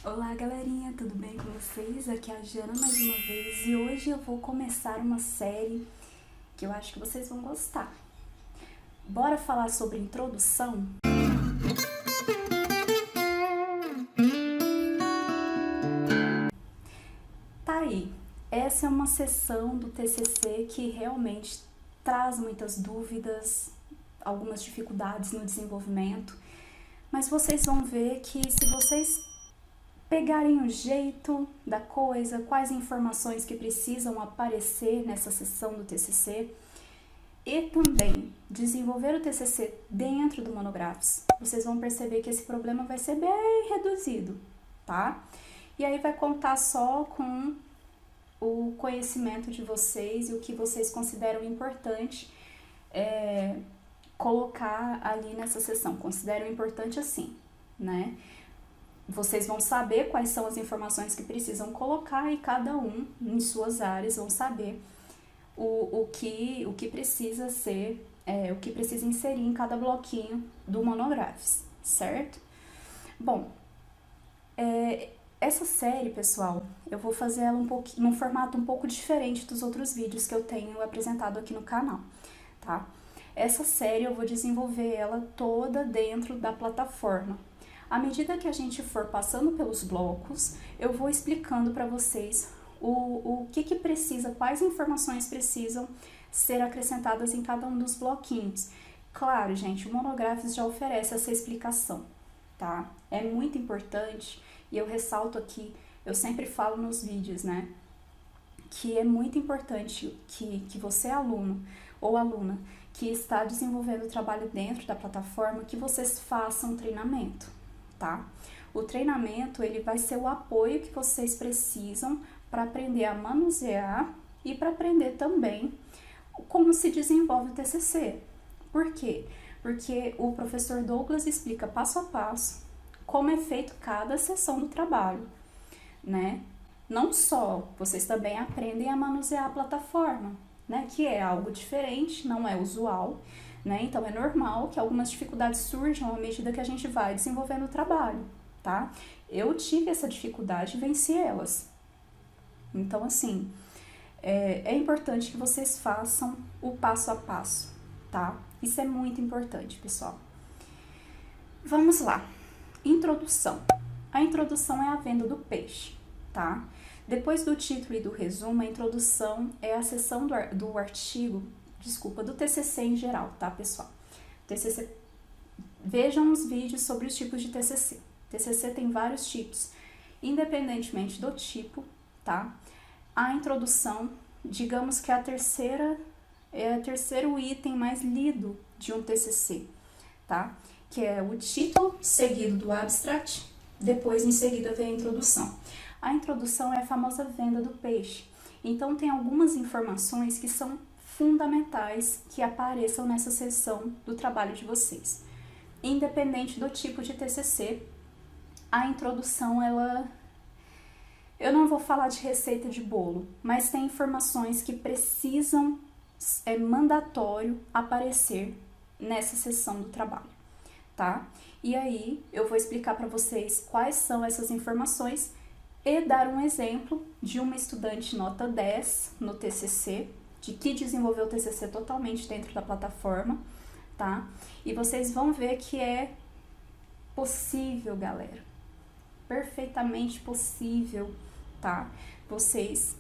Olá galerinha, tudo bem com vocês? Aqui é a Jana mais uma vez e hoje eu vou começar uma série que eu acho que vocês vão gostar. Bora falar sobre introdução? Tá aí, essa é uma seção do TCC que realmente traz muitas dúvidas, algumas dificuldades no desenvolvimento, mas vocês vão ver que se vocês pegarem o jeito da coisa, quais informações que precisam aparecer nessa sessão do TCC e também desenvolver o TCC dentro do Monographs, vocês vão perceber que esse problema vai ser bem reduzido, tá? E aí vai contar só com o conhecimento de vocês e o que vocês consideram importante colocar ali nessa sessão. Consideram importante assim, né? Vocês vão saber quais são as informações que precisam colocar e cada um em suas áreas vão saber o que precisa ser, o que precisa inserir em cada bloquinho do Monographs, certo? Bom, essa série, pessoal, eu vou fazer ela num formato um pouco diferente dos outros vídeos que eu tenho apresentado aqui no canal, tá? Essa série eu vou desenvolver ela toda dentro da plataforma. À medida que a gente for passando pelos blocos, eu vou explicando para vocês o que precisa, quais informações precisam ser acrescentadas em cada um dos bloquinhos. Claro, gente, o Monographs já oferece essa explicação, tá? É muito importante, e eu ressalto aqui, eu sempre falo nos vídeos, né? Que é muito importante que você, aluno ou aluna, que está desenvolvendo o trabalho dentro da plataforma, que vocês façam treinamento. Tá? O treinamento ele vai ser o apoio que vocês precisam para aprender a manusear e para aprender também como se desenvolve o TCC. Por quê? Porque o professor Douglas explica passo a passo como é feito cada sessão do trabalho, né? Não só, vocês também aprendem a manusear a plataforma, né? Que é algo diferente, não é usual, né? Então, é normal que algumas dificuldades surjam à medida que a gente vai desenvolvendo o trabalho, tá? Eu tive essa dificuldade e venci elas. Então, assim, é importante que vocês façam o passo a passo, tá? Isso é muito importante, pessoal. Vamos lá. Introdução. A introdução é a venda do peixe, tá? Depois do título e do resumo, a introdução é a seção do artigo, do TCC em geral, tá, pessoal? TCC, vejam os vídeos sobre os tipos de TCC. TCC tem vários tipos, independentemente do tipo, tá? A introdução, digamos que é o terceiro item mais lido de um TCC, tá? Que é o título seguido do abstract, depois em seguida vem a introdução. A introdução é a famosa venda do peixe. Então, tem algumas informações que são fundamentais que apareçam nessa seção do trabalho de vocês. Independente do tipo de TCC, a introdução, eu não vou falar de receita de bolo, mas tem informações que precisam, é mandatório aparecer nessa seção do trabalho, tá? E aí, eu vou explicar para vocês quais são essas informações e dar um exemplo de uma estudante nota 10 no TCC, de que desenvolveu o TCC totalmente dentro da plataforma, tá? E vocês vão ver que é possível, galera. Perfeitamente possível, tá? Vocês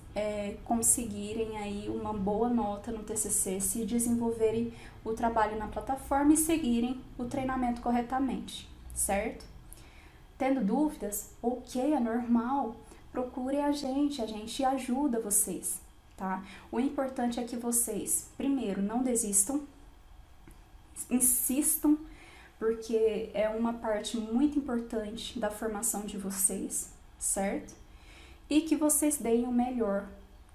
conseguirem aí uma boa nota no TCC, se desenvolverem o trabalho na plataforma e seguirem o treinamento corretamente, certo? Tendo dúvidas, ok, é normal, procure a gente ajuda vocês, tá? O importante é que vocês, primeiro, não desistam, insistam, porque é uma parte muito importante da formação de vocês, certo? E que vocês deem o melhor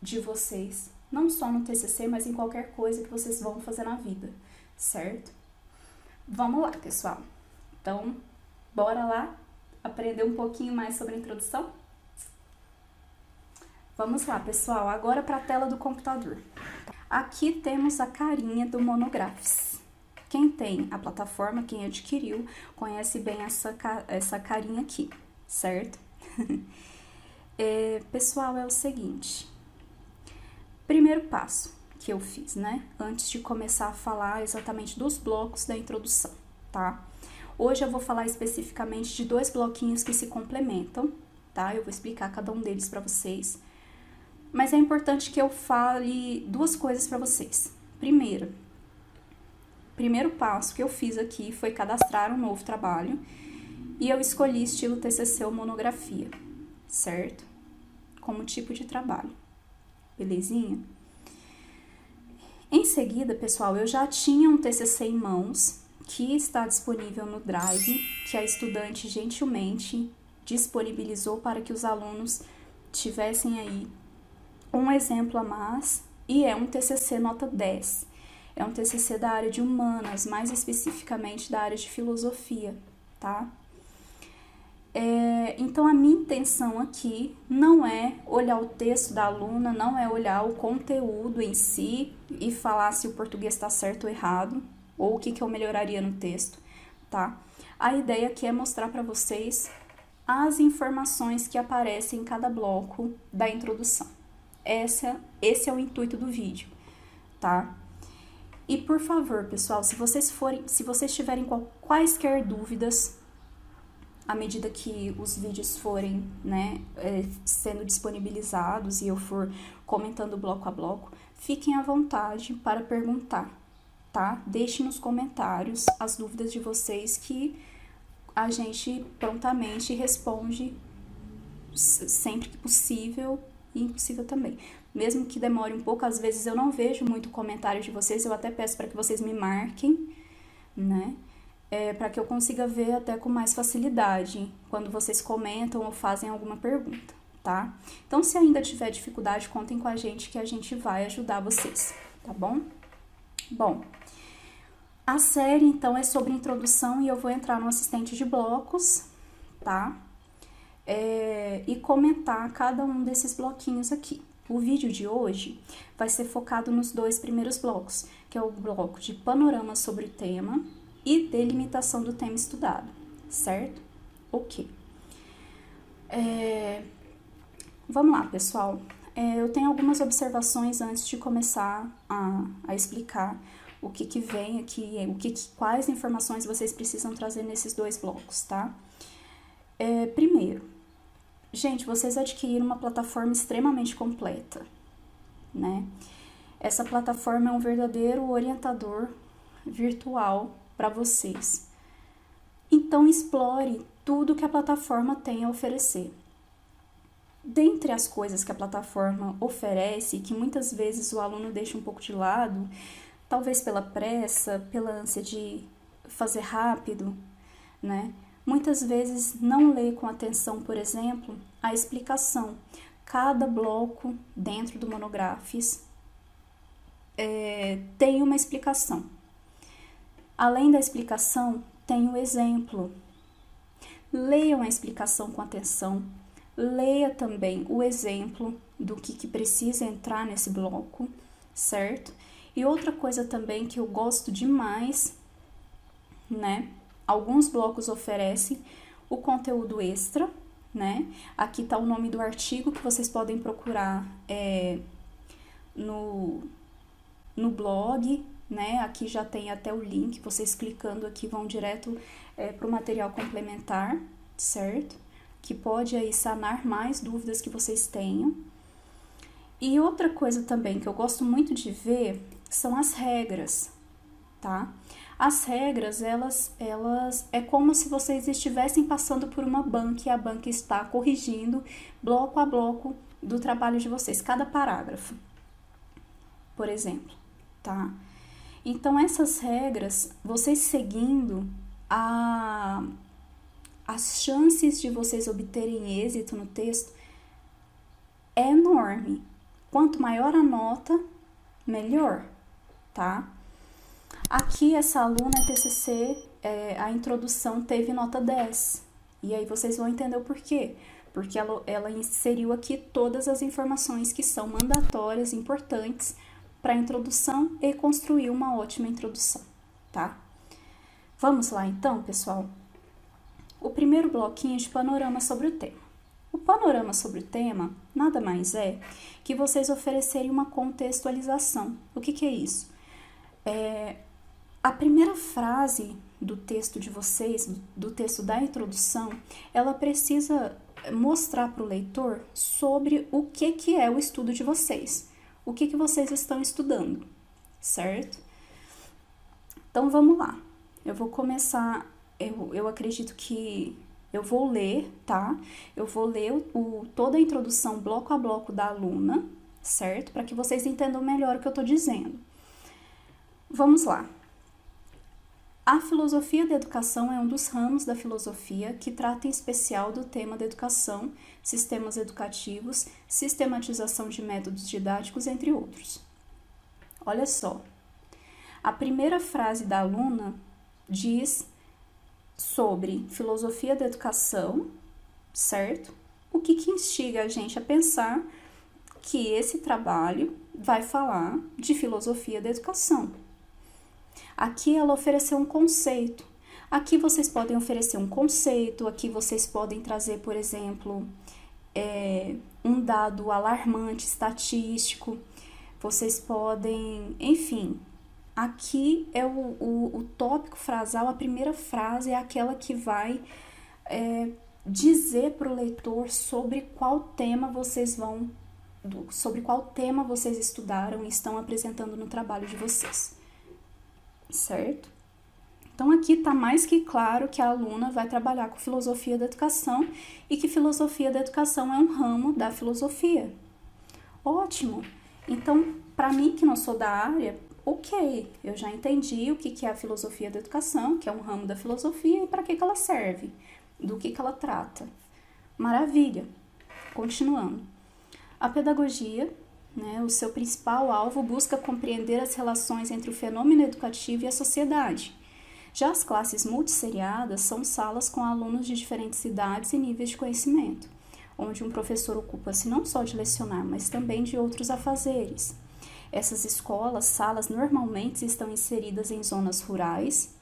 de vocês, não só no TCC, mas em qualquer coisa que vocês vão fazer na vida, certo? Vamos lá, pessoal. Então, bora lá aprender um pouquinho mais sobre a introdução? Vamos lá, pessoal, agora para a tela do computador. Aqui temos a carinha do Monographs. Quem tem a plataforma, quem adquiriu, conhece bem essa carinha aqui, certo? Pessoal, é o seguinte. Primeiro passo que eu fiz, né? Antes de começar a falar exatamente dos blocos da introdução, tá? Hoje eu vou falar especificamente de 2 bloquinhos que se complementam, tá? Eu vou explicar cada um deles pra vocês. Mas é importante que eu fale 2 coisas pra vocês. Primeiro passo que eu fiz aqui foi cadastrar um novo trabalho e eu escolhi estilo TCC ou monografia, certo? Como tipo de trabalho, belezinha? Em seguida, pessoal, eu já tinha um TCC em mãos que está disponível no Drive, que a estudante gentilmente disponibilizou para que os alunos tivessem aí um exemplo a mais, e é um TCC nota 10. É um TCC da área de humanas, mais especificamente da área de filosofia, tá? Então, a minha intenção aqui não é olhar o texto da aluna, não é olhar o conteúdo em si e falar se o português está certo ou errado, ou o que eu melhoraria no texto, tá? A ideia aqui é mostrar para vocês as informações que aparecem em cada bloco da introdução. Esse é o intuito do vídeo, tá? E por favor, pessoal, se vocês tiverem quaisquer dúvidas, à medida que os vídeos forem, né, sendo disponibilizados e eu for comentando bloco a bloco, fiquem à vontade para perguntar, tá? Deixem nos comentários as dúvidas de vocês que a gente prontamente responde sempre que possível e impossível também. Mesmo que demore um pouco, às vezes eu não vejo muito comentário de vocês, eu até peço para que vocês me marquem, né? Para que eu consiga ver até com mais facilidade quando vocês comentam ou fazem alguma pergunta, tá? Então, se ainda tiver dificuldade, contem com a gente que a gente vai ajudar vocês, tá bom? Bom, a série, então, é sobre introdução e eu vou entrar no assistente de blocos, tá? E comentar cada um desses bloquinhos aqui. O vídeo de hoje vai ser focado nos 2 primeiros blocos, que é o bloco de panorama sobre o tema e delimitação do tema estudado, certo? Ok. Vamos lá, pessoal. Eu tenho algumas observações antes de começar a explicar o que vem aqui, quais informações vocês precisam trazer nesses 2 blocos, tá? Primeiro, gente, vocês adquiriram uma plataforma extremamente completa, né? Essa plataforma é um verdadeiro orientador virtual para vocês. Então, explore tudo que a plataforma tem a oferecer. Dentre as coisas que a plataforma oferece, que muitas vezes o aluno deixa um pouco de lado, talvez pela pressa, pela ânsia de fazer rápido, né? Muitas vezes não lê com atenção, por exemplo, a explicação. Cada bloco dentro do Monografes tem uma explicação. Além da explicação, tem o exemplo. Leiam a explicação com atenção. Leia também o exemplo do que precisa entrar nesse bloco, certo? E outra coisa também que eu gosto demais, né? Alguns blocos oferecem o conteúdo extra, né? Aqui tá o nome do artigo que vocês podem procurar no blog, né? Aqui já tem até o link, vocês clicando aqui vão direto para o material complementar, certo? Que pode aí sanar mais dúvidas que vocês tenham. E outra coisa também que eu gosto muito de ver são as regras, tá? As regras, elas é como se vocês estivessem passando por uma banca e a banca está corrigindo bloco a bloco do trabalho de vocês, cada parágrafo, por exemplo, tá? Então, essas regras, vocês seguindo, as chances de vocês obterem êxito no texto é enorme. Quanto maior a nota, melhor, tá? Aqui, essa aluna TCC, a introdução teve nota 10. E aí vocês vão entender o porquê. Porque ela inseriu aqui todas as informações que são mandatórias, importantes para a introdução e construiu uma ótima introdução, tá? Vamos lá então, pessoal? O primeiro bloquinho de panorama sobre o tema. O panorama sobre o tema nada mais é que vocês oferecerem uma contextualização. O que é isso? A primeira frase do texto de vocês, do texto da introdução, ela precisa mostrar para o leitor sobre o que é o estudo de vocês, o que vocês estão estudando, certo? Então vamos lá, eu vou começar, eu acredito que eu vou ler, tá? Eu vou ler toda a introdução bloco a bloco da aluna, certo? Para que vocês entendam melhor o que eu tô dizendo. Vamos lá. A filosofia da educação é um dos ramos da filosofia que trata em especial do tema da educação, sistemas educativos, sistematização de métodos didáticos, entre outros. Olha só, a primeira frase da aluna diz sobre filosofia da educação, certo? O que instiga a gente a pensar que esse trabalho vai falar de filosofia da educação. Aqui ela ofereceu um conceito. Aqui vocês podem oferecer um conceito, aqui vocês podem trazer, por exemplo, um dado alarmante, estatístico. Vocês podem, enfim, aqui é o tópico frasal, a primeira frase é aquela que vai dizer para o leitor sobre qual tema vocês estudaram e estão apresentando no trabalho de vocês. Certo? Então aqui está mais que claro que a aluna vai trabalhar com filosofia da educação e que filosofia da educação é um ramo da filosofia. Ótimo! Então, para mim que não sou da área, ok, eu já entendi o que é a filosofia da educação, que é um ramo da filosofia e para que ela serve, do que ela trata. Maravilha! Continuando. A pedagogia, o seu principal alvo busca compreender as relações entre o fenômeno educativo e a sociedade. Já as classes multisseriadas são salas com alunos de diferentes idades e níveis de conhecimento, onde um professor ocupa-se não só de lecionar, mas também de outros afazeres. Essas escolas, salas, normalmente estão inseridas em zonas rurais,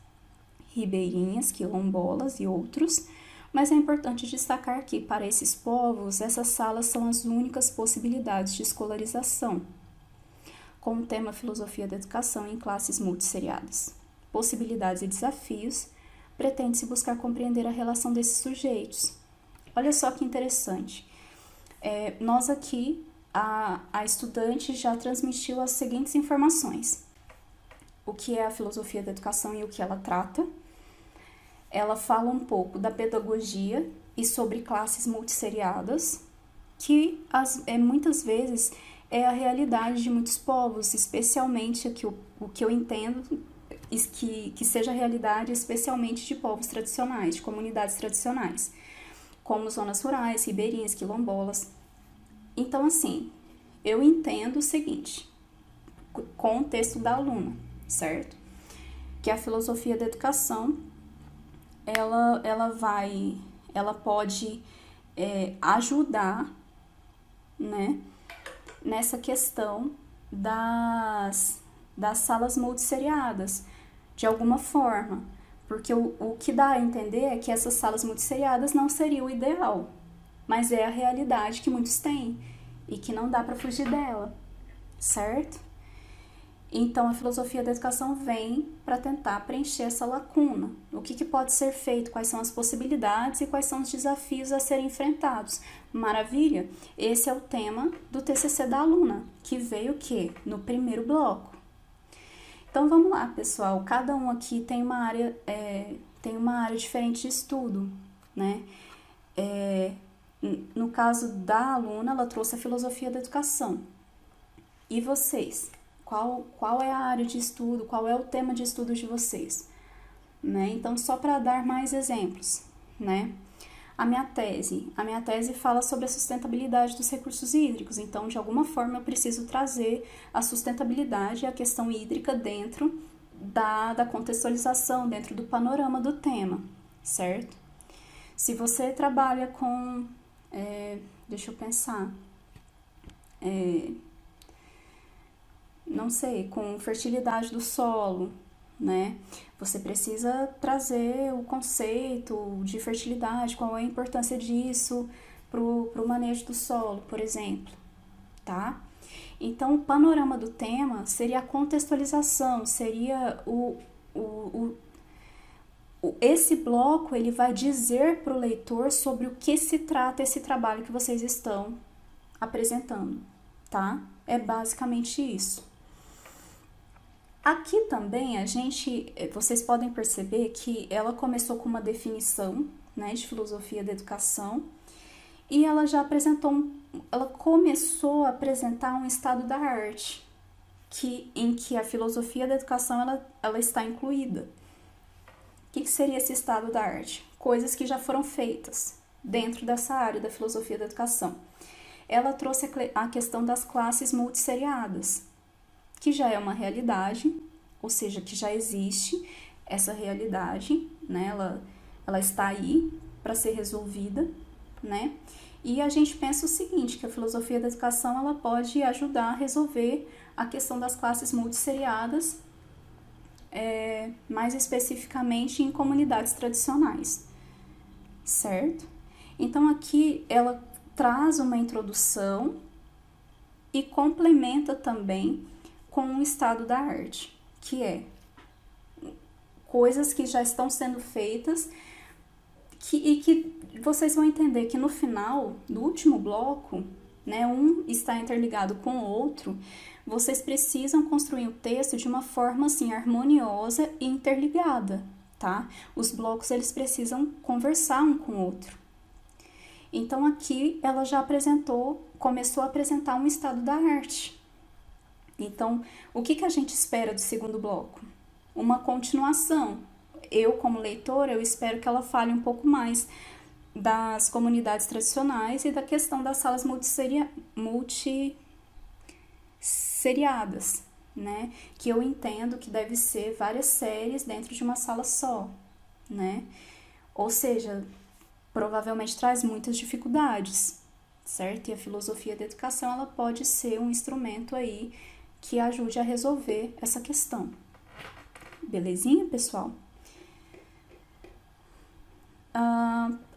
ribeirinhas, quilombolas e outros, mas é importante destacar que, para esses povos, essas salas são as únicas possibilidades de escolarização, com o tema Filosofia da Educação em classes multisseriadas. Possibilidades e desafios, pretende-se buscar compreender a relação desses sujeitos. Olha só que interessante. Nós aqui, a estudante já transmitiu as seguintes informações. O que é a filosofia da educação e o que ela trata. Ela fala um pouco da pedagogia e sobre classes multisseriadas, que muitas vezes é a realidade de muitos povos, especialmente o que eu entendo que seja a realidade especialmente de povos tradicionais, de comunidades tradicionais, como zonas rurais, ribeirinhas, quilombolas. Então, assim, eu entendo o seguinte, com o texto da aluna, certo? Que a filosofia da educação ela pode ajudar, né, nessa questão das salas multisseriadas, de alguma forma, porque o que dá a entender é que essas salas multisseriadas não seria o ideal, mas é a realidade que muitos têm e que não dá para fugir dela, certo? Então, a filosofia da educação vem para tentar preencher essa lacuna. O que pode ser feito, quais são as possibilidades e quais são os desafios a serem enfrentados. Maravilha? Esse é o tema do TCC da aluna, que veio o quê? No primeiro bloco. Então, vamos lá, pessoal. Cada um aqui tem uma área diferente de estudo, né? No caso da aluna, ela trouxe a filosofia da educação. E vocês? Qual é a área de estudo, qual é o tema de estudo de vocês, né? Então, só para dar mais exemplos, né? A minha tese fala sobre a sustentabilidade dos recursos hídricos, então, de alguma forma, eu preciso trazer a sustentabilidade e a questão hídrica dentro da contextualização, dentro do panorama do tema, certo? Se você trabalha com, deixa eu pensar, não sei, com fertilidade do solo, né? Você precisa trazer o conceito de fertilidade, qual é a importância disso pro manejo do solo, por exemplo, tá? Então, o panorama do tema seria a contextualização, seria esse bloco ele vai dizer para o leitor sobre o que se trata esse trabalho que vocês estão apresentando, tá? É basicamente isso. Aqui também vocês podem perceber que ela começou com uma definição, né, de filosofia da educação, e ela já ela começou a apresentar um estado da arte, em que a filosofia da educação ela está incluída. O que seria esse estado da arte? Coisas que já foram feitas dentro dessa área da filosofia da educação. Ela trouxe a questão das classes multisseriadas, que já é uma realidade, ou seja, que já existe essa realidade, né? Ela está aí para ser resolvida, né? E a gente pensa o seguinte, que a filosofia da educação ela pode ajudar a resolver a questão das classes multisseriadas, mais especificamente em comunidades tradicionais, certo? Então aqui ela traz uma introdução e complementa também com o estado da arte, que é coisas que já estão sendo feitas e que vocês vão entender que no final do último bloco, né, um está interligado com o outro, vocês precisam construir o texto de uma forma assim harmoniosa e interligada, tá? Os blocos eles precisam conversar um com o outro. Então aqui ela já começou a apresentar um estado da arte. Então, o que a gente espera do segundo bloco? Uma continuação. Eu, como leitora, eu espero que ela fale um pouco mais das comunidades tradicionais e da questão das salas multisseriadas, né? Que eu entendo que deve ser várias séries dentro de uma sala só, né? Ou seja, provavelmente traz muitas dificuldades, certo? E a filosofia da educação, ela pode ser um instrumento aí que ajude a resolver essa questão. Belezinha, pessoal?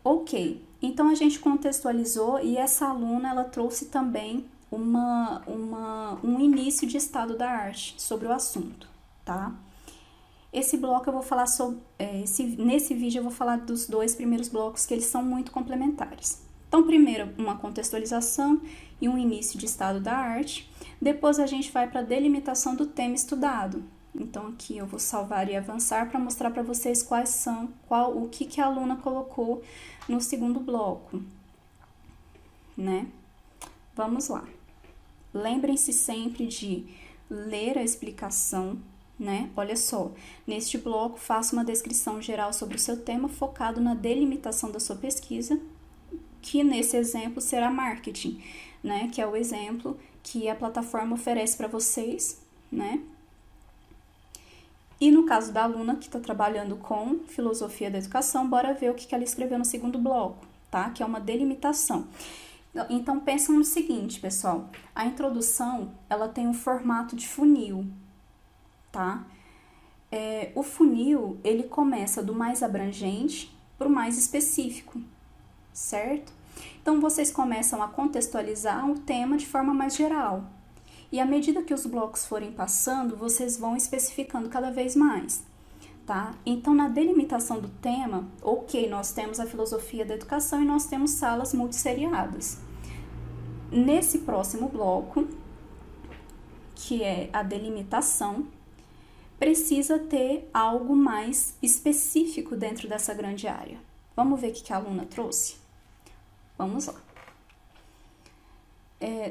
Ok, então a gente contextualizou e essa aluna, ela trouxe também um início de estado da arte sobre o assunto, tá? Esse bloco eu vou falar sobre, nesse vídeo eu vou falar dos 2 primeiros blocos, que eles são muito complementares. Então, primeiro uma contextualização e um início de estado da arte, depois a gente vai para a delimitação do tema estudado. Então, aqui eu vou salvar e avançar para mostrar para vocês o que a aluna colocou no segundo bloco, né? Vamos lá. Lembrem-se sempre de ler a explicação, né? Olha só, neste bloco faço uma descrição geral sobre o seu tema focado na delimitação da sua pesquisa, que nesse exemplo será marketing, né? Que é o exemplo que a plataforma oferece para vocês, né? E no caso da aluna que está trabalhando com filosofia da educação, bora ver o que ela escreveu no segundo bloco, tá? Que é uma delimitação. Então, pensam no seguinte, pessoal. A introdução, ela tem um formato de funil, tá? O funil, ele começa do mais abrangente para o mais específico, certo? Então, vocês começam a contextualizar o tema de forma mais geral. E à medida que os blocos forem passando, vocês vão especificando cada vez mais, tá? Então, na delimitação do tema, ok, nós temos a filosofia da educação e nós temos salas multisseriadas. Nesse próximo bloco, que é a delimitação, precisa ter algo mais específico dentro dessa grande área. Vamos ver o que a aluna trouxe? Vamos lá.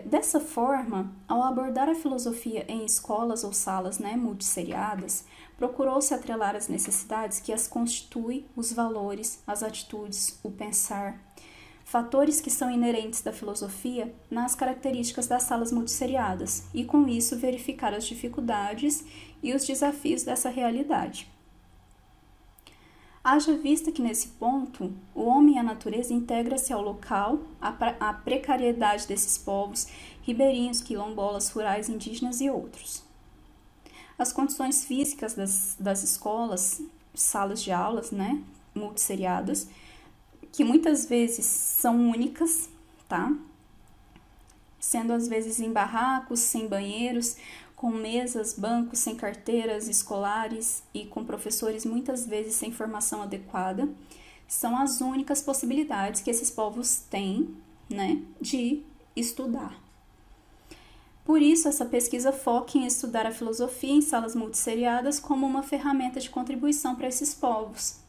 Dessa forma, ao abordar a filosofia em escolas ou salas, né, multisseriadas, procurou-se atrelar as necessidades que as constituem, os valores, as atitudes, o pensar, fatores que são inerentes da filosofia nas características das salas multisseriadas e, com isso, verificar as dificuldades e os desafios dessa realidade. Haja vista que, nesse ponto, o homem e a natureza integram-se ao local, à precariedade desses povos, ribeirinhos, quilombolas, rurais, indígenas e outros. As condições físicas das escolas, salas de aulas, né, multisseriadas, que muitas vezes são únicas, tá? Sendo às vezes em barracos, sem banheiros, com mesas, bancos, sem carteiras escolares e com professores muitas vezes sem formação adequada, são as únicas possibilidades que esses povos têm, né, de estudar. Por isso, essa pesquisa foca em estudar a filosofia em salas multisseriadas como uma ferramenta de contribuição para esses povos,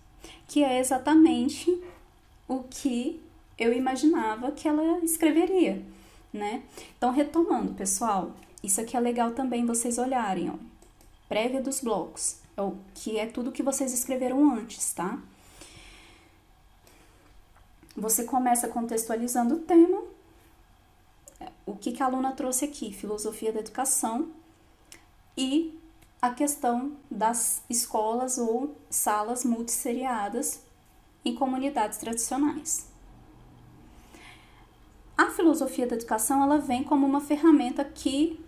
que é exatamente o que eu imaginava que ela escreveria, né? Então, retomando, pessoal, isso aqui é legal também vocês olharem, ó. Prévia dos blocos, que é tudo que vocês escreveram antes, tá? Você começa contextualizando o tema. O que a aluna trouxe aqui? Filosofia da educação e a questão das escolas ou salas multisseriadas em comunidades tradicionais. A filosofia da educação, ela vem como uma ferramenta que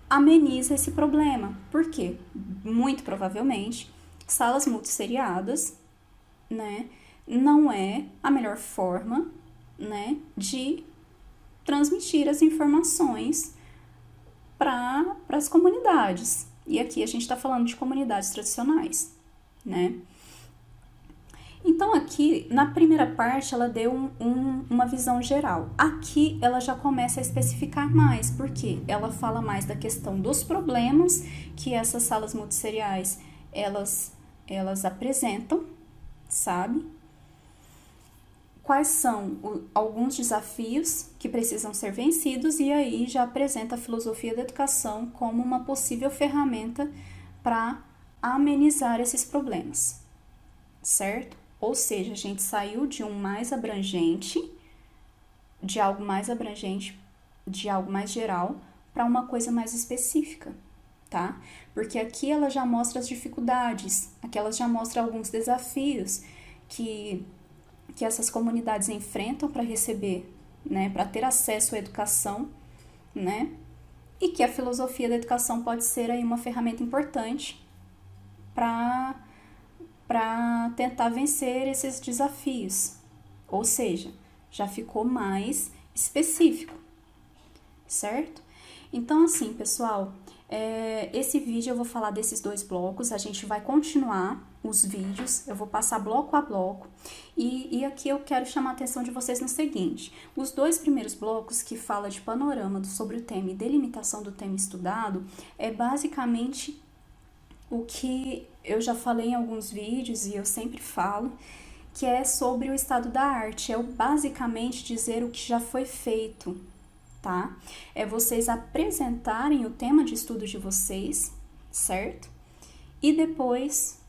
ameniza esse problema. Por quê? Muito provavelmente, salas multisseriadas, né, não é a melhor forma, né, de transmitir as informações para as comunidades. E aqui a gente está falando de comunidades tradicionais, né? Então, aqui, na primeira parte, ela deu uma visão geral. Aqui, ela já começa a especificar mais, porque ela fala mais da questão dos problemas que essas salas multisseriais, elas apresentam, sabe? Quais são alguns desafios que precisam ser vencidos, e aí já apresenta a filosofia da educação como uma possível ferramenta para amenizar esses problemas, certo? Ou seja, a gente saiu de de algo mais abrangente, de algo mais geral, para uma coisa mais específica, tá? Porque aqui ela já mostra as dificuldades, aqui ela já mostra alguns desafios que essas comunidades enfrentam para receber, né, para ter acesso à educação, né, e que a filosofia da educação pode ser aí uma ferramenta importante para tentar vencer esses desafios. Ou seja, já ficou mais específico, certo? Então, assim, pessoal, esse vídeo eu vou falar desses dois blocos, a gente vai continuar os vídeos, eu vou passar bloco a bloco, e aqui eu quero chamar a atenção de vocês no seguinte: os dois primeiros blocos, que fala de panorama sobre o tema e delimitação do tema estudado, é basicamente o que eu já falei em alguns vídeos e eu sempre falo, que é sobre o estado da arte, é basicamente dizer o que já foi feito, tá? É vocês apresentarem o tema de estudo de vocês, certo? E depois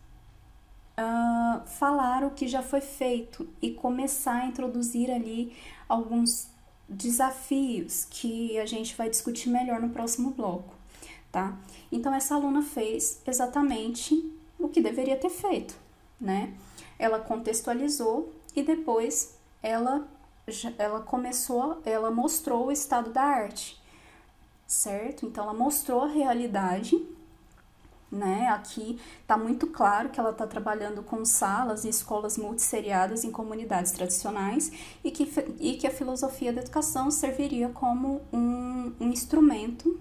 falar o que já foi feito e começar a introduzir ali alguns desafios que a gente vai discutir melhor no próximo bloco, tá? Então, essa aluna fez exatamente o que deveria ter feito, né? Ela contextualizou e depois ela mostrou o estado da arte, certo? Então, ela mostrou a realidade, né? Aqui tá muito claro que ela tá trabalhando com salas e escolas multisseriadas em comunidades tradicionais e que a filosofia da educação serviria como um instrumento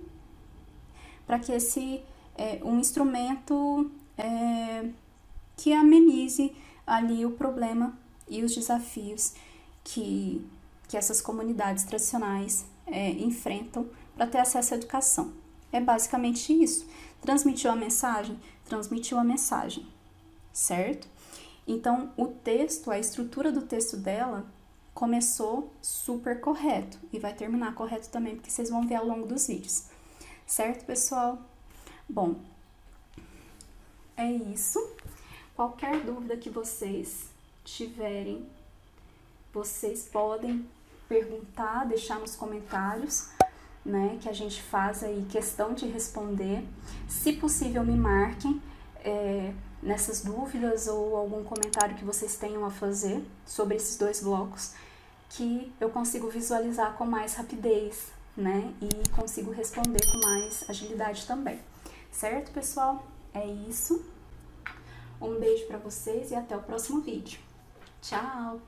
para que um instrumento que amenize ali o problema e os desafios que essas comunidades tradicionais enfrentam para ter acesso à educação. É basicamente isso. Transmitiu a mensagem? Transmitiu a mensagem, certo? Então, o texto, a estrutura do texto dela começou super correto e vai terminar correto também, porque vocês vão ver ao longo dos vídeos. Certo, pessoal? Bom, é isso. Qualquer dúvida que vocês tiverem, vocês podem perguntar, deixar nos comentários, né, que a gente faz aí questão de responder. Se possível, me marquem nessas dúvidas ou algum comentário que vocês tenham a fazer sobre esses dois blocos, que eu consigo visualizar com mais rapidez, né, e consigo responder com mais agilidade também. Certo, pessoal? É isso. Um beijo para vocês e até o próximo vídeo. Tchau!